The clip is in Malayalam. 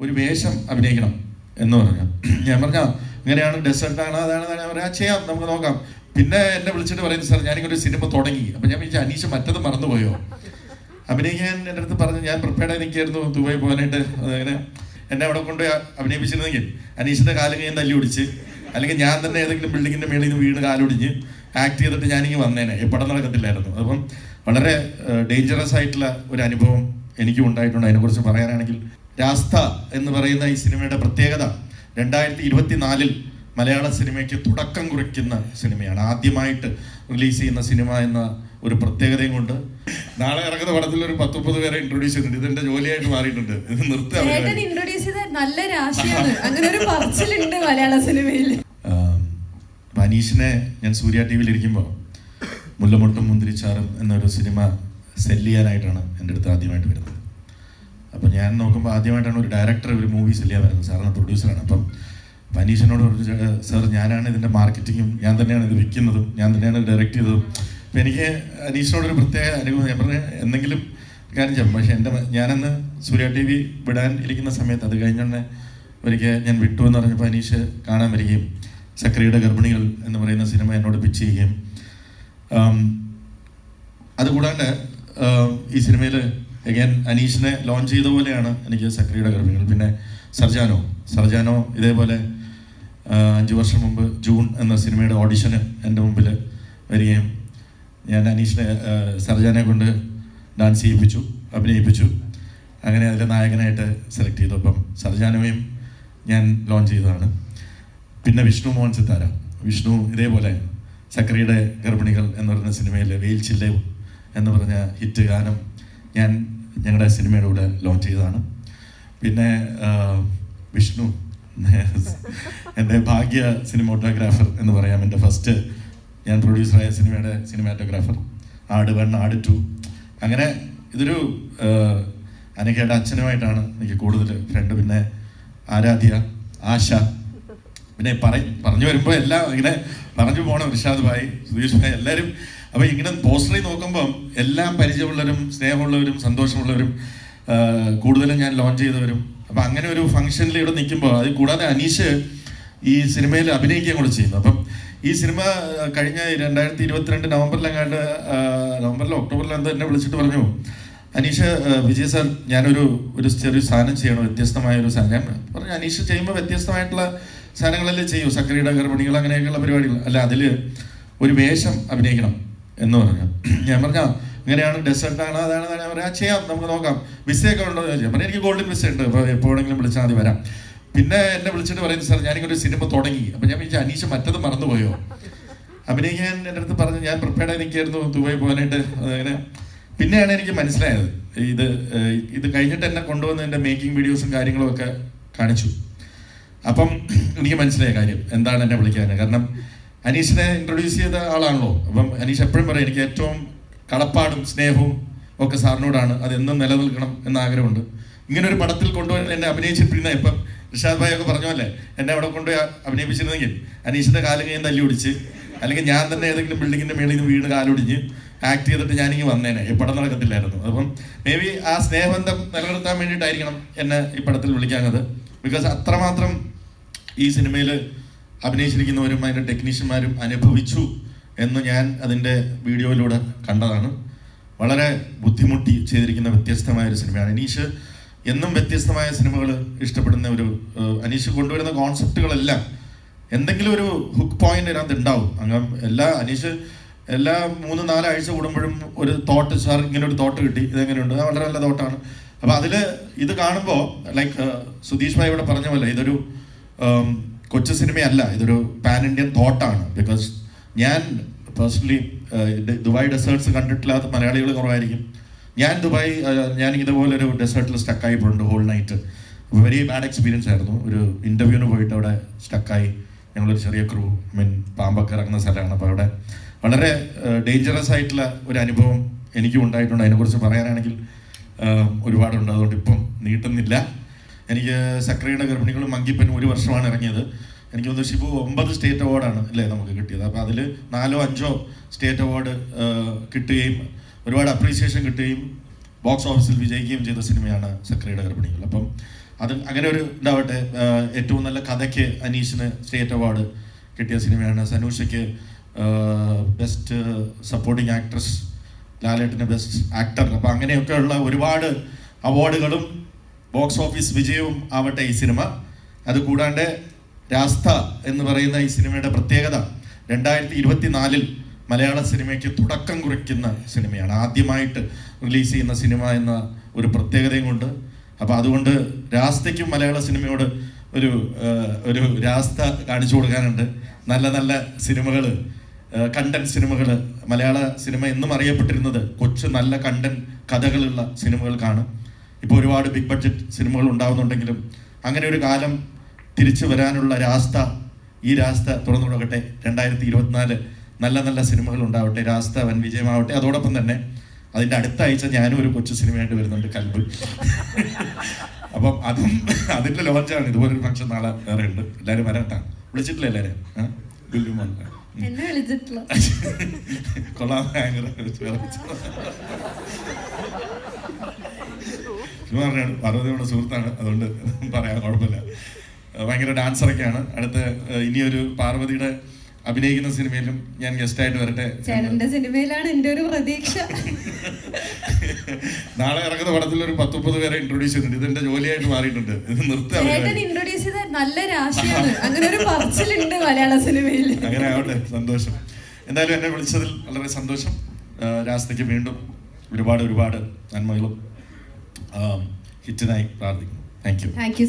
ഒരു വേഷം അഭിനയിക്കണം എന്ന് പറഞ്ഞു. ഞാൻ പറഞ്ഞാൽ ഇങ്ങനെയാണ്, ഡെസേർട്ടാണ്, അതാണ് പറയാം, ചെയ്യാം, നമുക്ക് നോക്കാം. പിന്നെ എന്നെ വിളിച്ചിട്ട് പറയുന്നത്, സാർ ഞാനിങ്ങനെ ഒരു സിനിമ തുടങ്ങി. അപ്പം ഞാൻ വിളിച്ചു, അനീഷ് മറ്റത് മറന്നുപോയോ? അഭിനയിക്കാൻ എൻ്റെ അടുത്ത് പറഞ്ഞു, ഞാൻ പ്രിപ്പയർഡ് നിൽക്കായിരുന്നു ദുബായി പോകാനായിട്ട്. അങ്ങനെ എന്നെ അവിടെ കൊണ്ട് അഭിനയിപ്പിച്ചിരുന്നെങ്കിൽ അനീഷിൻ്റെ കാലും കൈയും തല്ലി ഒടിച്ച്, അല്ലെങ്കിൽ ഞാൻ തന്നെ ഏതെങ്കിലും ബിൽഡിങ്ങിൻ്റെ മേളിൽ നിന്ന് വീണ് കാലൊടിഞ്ഞ് ആക്ട് ചെയ്തിട്ട് ഞാനിങ്ങനെ വന്നേനെ, പടം നടക്കത്തില്ലായിരുന്നു. അപ്പം വളരെ ഡേഞ്ചറസ് ആയിട്ടുള്ള ഒരു അനുഭവം എനിക്കും ഉണ്ടായിട്ടുണ്ട്. അതിനെക്കുറിച്ച് പറയാനാണെങ്കിൽ, രാസ്ത എന്ന് പറയുന്ന ഈ സിനിമയുടെ പ്രത്യേകത 2024 മലയാള സിനിമയ്ക്ക് തുടക്കം കുറിക്കുന്ന സിനിമയാണ്. ആദ്യമായിട്ട് റിലീസ് ചെയ്യുന്ന സിനിമ എന്ന ഒരു പ്രത്യേകതയും കൊണ്ട് നാളെ ഇറങ്ങുന്ന പടത്തിൽ ഒരു 10-30 പേരെ ഇൻട്രൊഡ്യൂസ് ചെയ്തിട്ടുണ്ട്. ഇതെന്റെ ജോലിയായിട്ട് മാറിയിട്ടുണ്ട്. ഇത് അനീഷിനെ ഞാൻ സൂര്യ ടിവിയിൽ ഇരിക്കുമ്പോൾ മുല്ലമൊട്ടും മുന്തിരിച്ചാറും എന്നൊരു സിനിമ സെല്ല് ചെയ്യാനായിട്ടാണ് എൻ്റെ അടുത്ത് ആദ്യമായിട്ട് വരുന്നത്. അപ്പം ഞാൻ നോക്കുമ്പോൾ ആദ്യമായിട്ടാണ് ഒരു ഡയറക്ടർ ഒരു മൂവി സെല്ല് ചെയ്യാൻ വരുന്നത്. സാറിന് പ്രൊഡ്യൂസറാണ്. അപ്പം അനീഷിനോട് പറഞ്ഞു, സാർ ഞാനാണ് ഇതിൻ്റെ മാർക്കറ്റിങ്ങും, ഞാൻ തന്നെയാണ് ഇത് വിൽക്കുന്നതും, ഞാൻ തന്നെയാണ് ഡയറക്റ്റ് ചെയ്തതും. അപ്പം എനിക്ക് അനീഷിനോടൊരു പ്രത്യേക അനുഭവം. ഞാൻ പറഞ്ഞ എന്തെങ്കിലും കാര്യം ചെയ്യും. പക്ഷേ ഞാനന്ന് സൂര്യ ടി വി വിടാൻ ഇരിക്കുന്ന സമയത്ത്, അത് കഴിഞ്ഞുടനെ ഒരിക്കൽ ഞാൻ വിട്ടു എന്ന് പറഞ്ഞപ്പോൾ അനീഷ് കാണാൻ വരികയും സക്രിയുടെ ഗർഭിണികൾ എന്ന് പറയുന്ന സിനിമ എന്നോട് പിച്ച് ചെയ്യുകയും, അതുകൂടാണ്ട് ഈ സിനിമയിൽ അഗൈൻ അനീഷിനെ ലോഞ്ച് ചെയ്ത പോലെയാണ് എനിക്ക് സക്രിയുടെ ഗർഭിണികൾ. പിന്നെ സർജാനോ ഇതേപോലെ 5 വർഷം മുമ്പ് ജൂൺ എന്ന സിനിമയുടെ ഓഡിഷന് എൻ്റെ മുമ്പിൽ വരികയും ഞാൻ അനീഷിനെ സർജാനെ കൊണ്ട് ഡാൻസ് ചെയ്യിപ്പിച്ചു, അഭിനയിപ്പിച്ചു. അങ്ങനെ അതിലെ നായകനായിട്ട് സെലക്ട് ചെയ്തു. അപ്പം സർജാനോയും ഞാൻ ലോഞ്ച് ചെയ്തതാണ്. പിന്നെ വിഷ്ണു മോഹൻ സിത്താര, വിഷ്ണു ഇതേപോലെ സക്രിയുടെ ഗർഭിണികൾ എന്ന് പറയുന്ന സിനിമയിൽ വെയിൽ ചില്ലയും എന്ന് പറഞ്ഞ ഹിറ്റ് ഗാനം ഞാൻ ഞങ്ങളുടെ സിനിമയുടെ കൂടെ ലോഞ്ച് ചെയ്തതാണ്. പിന്നെ വിഷ്ണു എൻ്റെ ഭാഗ്യ സിനിമോട്ടോഗ്രാഫർ എന്ന് പറയാം. എൻ്റെ ഫസ്റ്റ് ഞാൻ പ്രൊഡ്യൂസറായ സിനിമയുടെ സിനിമാറ്റോഗ്രാഫർ. ആട് 1, ആട് 2. അങ്ങനെ ഇതൊരു അനഘയുടെ അച്ഛനുമായിട്ടാണ് എനിക്ക് കൂടുതൽ ഫ്രണ്ട്. പിന്നെ ആരാധ്യ, ആശ, പിന്നെ പറഞ്ഞു വരുമ്പോൾ എല്ലാം ഇങ്ങനെ പറഞ്ഞു പോകണം. ഇർഷാദ് ഭായ്, സുധീഷ് ഭായ്, എല്ലാവരും. അപ്പോൾ ഇങ്ങനെ പോസ്റ്ററിൽ നോക്കുമ്പം എല്ലാം പരിചയമുള്ളവരും സ്നേഹമുള്ളവരും സന്തോഷമുള്ളവരും കൂടുതലും ഞാൻ ലോഞ്ച് ചെയ്തവരും. അപ്പം അങ്ങനെ ഒരു ഫംഗ്ഷനിൽ ഇവിടെ നിൽക്കുമ്പോൾ, അത് കൂടാതെ അനീഷ് ഈ സിനിമയിൽ അഭിനയിക്കുകയും കൂടെ ചെയ്യുന്നു. അപ്പം ഈ സിനിമ കഴിഞ്ഞ 2022 നവംബറിലോ ഒക്ടോബറിലോ എന്തോ എന്നെ വിളിച്ചിട്ട് പറഞ്ഞു, അനീഷ്, വിജയ് സാർ ഞാനൊരു ചെറിയ സാധനം ചെയ്യണം, വ്യത്യസ്തമായ ഒരു സാധനം. ഞാൻ പറഞ്ഞു, അനീഷ് ചെയ്യുമ്പോൾ വ്യത്യസ്തമായിട്ടുള്ള സാധനങ്ങളല്ലേ ചെയ്യൂ, സക്രിയുടെ ഗർഭിണികൾ അങ്ങനെയൊക്കെയുള്ള പരിപാടികൾ അല്ല, അതിൽ ഒരു വേഷം അഭിനയിക്കണം എന്ന് പറഞ്ഞു. ഞാൻ പറഞ്ഞാൽ ഇങ്ങനെയാണ്, ഡെസേർട്ടാണ്, അതാണ് പറയാം, ചെയ്യാം, നമുക്ക് നോക്കാം, വിസയൊക്കെ ഉണ്ടോ എന്ന് ചോദിച്ചാൽ പറഞ്ഞു, എനിക്ക് ഗോൾഡൻ വിസ ഉണ്ട്, അപ്പോൾ എപ്പോഴെങ്കിലും വിളിച്ചാൽ മതി, വരാം. പിന്നെ എന്നെ വിളിച്ചിട്ട് പറയുന്നത്, സാർ ഞാനിങ്ങനെ ഒരു സിനിമ തുടങ്ങി. അപ്പം ഞാൻ വിളിച്ചു, അനീഷ് മറ്റത് മറന്നുപോയോ? അഭിനയിക്കാൻ എൻ്റെ അടുത്ത് പറഞ്ഞു, ഞാൻ പ്രിപ്പയർഡ് നിൽക്കായിരുന്നു ദുബായി പോകാനായിട്ട്. അങ്ങനെ പിന്നെയാണ് എനിക്ക് മനസ്സിലായത്, ഇത് കഴിഞ്ഞിട്ട് എന്നെ കൊണ്ടുവന്ന് എൻ്റെ മേക്കിംഗ് വീഡിയോസും കാര്യങ്ങളും ഒക്കെ കാണിച്ചു. അപ്പം എനിക്ക് മനസ്സിലായ കാര്യം എന്താണ് എന്നെ വിളിക്കാൻ. കാരണം അനീഷിനെ ഇൻട്രൊഡ്യൂസ് ചെയ്ത ആളാണല്ലോ. അപ്പം അനീഷ് എപ്പോഴും പറയും, എനിക്ക് ഏറ്റവും കടപ്പാടും സ്നേഹവും ഒക്കെ സാറിനോടാണ്, അതെന്നും നിലനിൽക്കണം എന്ന ആഗ്രഹമുണ്ട്. ഇങ്ങനെ ഒരു പടത്തിൽ കൊണ്ടുപോയി എന്നെ അഭിനയിച്ചിട്ടിരുന്ന, ഇപ്പം ഇർഷാദ് ഭായ് ഒക്കെ പറഞ്ഞ പോലെ എന്നെ അവിടെ കൊണ്ടുപോയി അഭിനയിപ്പിച്ചിരുന്നെങ്കിൽ അനീഷിൻ്റെ കാലും കൈയും തല്ലി ഒടിച്ച്, അല്ലെങ്കിൽ ഞാൻ തന്നെ ഏതെങ്കിലും ബിൽഡിങ്ങിൻ്റെ മേളിൽ നിന്ന് വീണ് കാലൊടിഞ്ഞ് ആക്ട് ചെയ്തിട്ട് ഞാനിങ്ങനെ വന്നേനെ, പടം നടക്കത്തില്ലായിരുന്നു. അപ്പം മേ ബി ആ സ്നേഹബന്ധം നിലനിർത്താൻ വേണ്ടിയിട്ടായിരിക്കണം എന്നെ ഈ പടത്തിൽ വിളിക്കാഞ്ഞത്. ബിക്കോസ് അത്രമാത്രം ഈ സിനിമയിൽ അഭിനയിച്ചിരിക്കുന്നവരും അതിൻ്റെ ടെക്നീഷ്യന്മാരും അനുഭവിച്ചു എന്ന് ഞാൻ അതിൻ്റെ വീഡിയോയിലൂടെ കണ്ടതാണ്. വളരെ ബുദ്ധിമുട്ടി ചെയ്തിരിക്കുന്ന വ്യത്യസ്തമായ ഒരു സിനിമയാണ്. അനീഷ് എന്നും വ്യത്യസ്തമായ സിനിമകൾ ഇഷ്ടപ്പെടുന്ന ഒരു, അനീഷ് കൊണ്ടുവരുന്ന കോൺസെപ്റ്റുകളെല്ലാം എന്തെങ്കിലും ഒരു ഹുക്ക് പോയിന്റ് അതിനകത്ത് ഉണ്ടാവും. അങ്ങനെ അനീഷ് എല്ലാ 3-4 ആഴ്ച കൂടുമ്പോഴും ഒരു തോട്ട്, സാർ ഇങ്ങനെ ഒരു തോട്ട് കിട്ടി, ഇതെങ്ങനെയുണ്ട്, വളരെ നല്ല തോട്ടാണ്. അപ്പോൾ അതിൽ ഇത് കാണുമ്പോൾ ലൈക്ക് സുധീഷ് ഭായ് ഇവിടെ പറഞ്ഞ പോലെ ഇതൊരു കൊച്ചു സിനിമയല്ല, ഇതൊരു പാൻ ഇന്ത്യൻ തോട്ടാണ്. ബിക്കോസ് ഞാൻ പേഴ്സണലി ദുബായ് ഡെസേർട്ട്സ് കണ്ടിട്ടില്ലാത്ത മലയാളികൾ കുറവായിരിക്കും. ഞാൻ ഇതുപോലെ ഒരു ഡെസേർട്ടിൽ സ്റ്റക്കായിപ്പോയിട്ടുണ്ട് whole night. Very bad experience ആയിരുന്നു. ഒരു ഇൻ്റർവ്യൂവിന് പോയിട്ട് അവിടെ സ്റ്റക്കായി. ഞങ്ങളൊരു ചെറിയ ക്രൂ, പാമ്പൊക്കെ ഇറങ്ങുന്ന സ്ഥലമാണ്. അപ്പോൾ അവിടെ വളരെ ഡേഞ്ചറസ് ആയിട്ടുള്ള ഒരു അനുഭവം എനിക്കും ഉണ്ടായിട്ടുണ്ട്. അതിനെക്കുറിച്ച് പറയാനാണെങ്കിൽ ഒരുപാടുണ്ട്, അതുകൊണ്ട് ഇപ്പം നീട്ടുന്നില്ല. എനിക്ക് സക്രിയുടെ ഗർഭിണികളും മങ്കിപ്പനും 1 വർഷമാണ് ഇറങ്ങിയത്. എനിക്ക് തോന്നുന്നു ഷിബു 9 സ്റ്റേറ്റ് അവാർഡാണ് അല്ലേ നമുക്ക് കിട്ടിയത്. അപ്പോൾ അതിൽ 4-5 സ്റ്റേറ്റ് അവാർഡ് കിട്ടുകയും ഒരുപാട് അപ്രീസിയേഷൻ കിട്ടുകയും ബോക്സ് ഓഫീസിൽ വിജയിക്കുകയും ചെയ്ത സിനിമയാണ് സക്രിയുടെ ഗർഭിണികൾ. അപ്പം അത് അങ്ങനെ ഒരു ഇതാവട്ടെ. ഏറ്റവും നല്ല കഥയ്ക്ക് അനീഷിന് സ്റ്റേറ്റ് അവാർഡ് കിട്ടിയ സിനിമയാണ്. സനൂഷയ്ക്ക് ബെസ്റ്റ് സപ്പോർട്ടിംഗ് ആക്ട്രസ്, ലാലേട്ടന് ബെസ്റ്റ് ആക്ടർ. അപ്പം അങ്ങനെയൊക്കെയുള്ള ഒരുപാട് അവാർഡുകളും ബോക്സ് ഓഫീസ് വിജയവും ആവട്ടെ ഈ സിനിമ. അതുകൂടാണ്ട് രാസ്ത എന്ന് പറയുന്ന ഈ സിനിമയുടെ പ്രത്യേകത 2024 മലയാള സിനിമയ്ക്ക് തുടക്കം കുറിക്കുന്ന സിനിമയാണ്. ആദ്യമായിട്ട് റിലീസ് ചെയ്യുന്ന സിനിമ എന്ന ഒരു പ്രത്യേകതയും കൊണ്ട്. അപ്പോൾ അതുകൊണ്ട് രാസ്തയ്ക്കും മലയാള സിനിമയോട് ഒരു രാസ്ത കാണിച്ചു കൊടുക്കാനുണ്ട്. നല്ല നല്ല സിനിമകൾ, കണ്ടന്റ് സിനിമകൾ. മലയാള സിനിമ എന്നും അറിയപ്പെട്ടിരുന്നത് കൊച്ചു നല്ല കണ്ടന്റ് കഥകളുള്ള സിനിമകൾക്കാണ്. ഇപ്പോൾ ഒരുപാട് ബിഗ് ബഡ്ജറ്റ് സിനിമകൾ ഉണ്ടാകുന്നുണ്ടെങ്കിലും അങ്ങനെ ഒരു കാലം തിരിച്ചു വരാനുള്ള ഈ രാസ്ത തുറന്നു കൊടുക്കട്ടെ. 2024 നല്ല നല്ല സിനിമകൾ ഉണ്ടാവട്ടെ. രാസ്ത വൻ വിജയമാവട്ടെ. അതോടൊപ്പം തന്നെ അതിൻ്റെ അടുത്ത ആഴ്ച ഞാനും ഒരു കൊച്ചു സിനിമയായിട്ട് വരുന്നുണ്ട്, കൽബ്. അപ്പം അതിൻ്റെ ലോഞ്ചാണ്. ഇതുപോലൊരു ഫംഗ്ഷൻ നാളെ വേറെ ഉണ്ട്. എല്ലാവരും വരട്ടാ. വിളിച്ചിട്ടില്ല എല്ലാവരും? കൊള്ളാം. പാർവതിയുടെ സുഹൃത്താണ്, അതുകൊണ്ട് പറയാൻ കുഴപ്പമില്ല. ഭയങ്കര ഡാൻസറൊക്കെയാണ്. ഇനിയൊരു പാർവതിയുടെ അഭിനയിക്കുന്ന സിനിമയിലും ഞാൻ ഗസ്റ്റായിട്ട് വരട്ടെ. സിനിമയിലാണ് എൻ്റെ ഒരു പ്രതീക്ഷ. നാളെ ഇറങ്ങുന്ന പടത്തിൽ ഒരു 10-30 പേരെ ഇൻട്രൊഡ്യൂസ് ചെയ്തിട്ടുണ്ട്. ഇതെന്റെ ജോലിയായിട്ട് മാറിയിട്ടുണ്ട്. ഇത് ഇൻട്രൊഡ്യൂസ് ചെയ്ത നല്ല രാശിയാണ്. അങ്ങനെ ഒരു പറച്ചിലുണ്ട് മലയാള സിനിമയിൽ. അങ്ങനെ ആവട്ടെ, സന്തോഷം. എന്തായാലും എന്നെ വിളിച്ചതിൽ വളരെ സന്തോഷം. രാസ്തയ്ക്ക് വീണ്ടും ഒരുപാട് നന്മകളും ഹിറ്റിനായി പ്രാർത്ഥിക്കുന്നു. Thank you.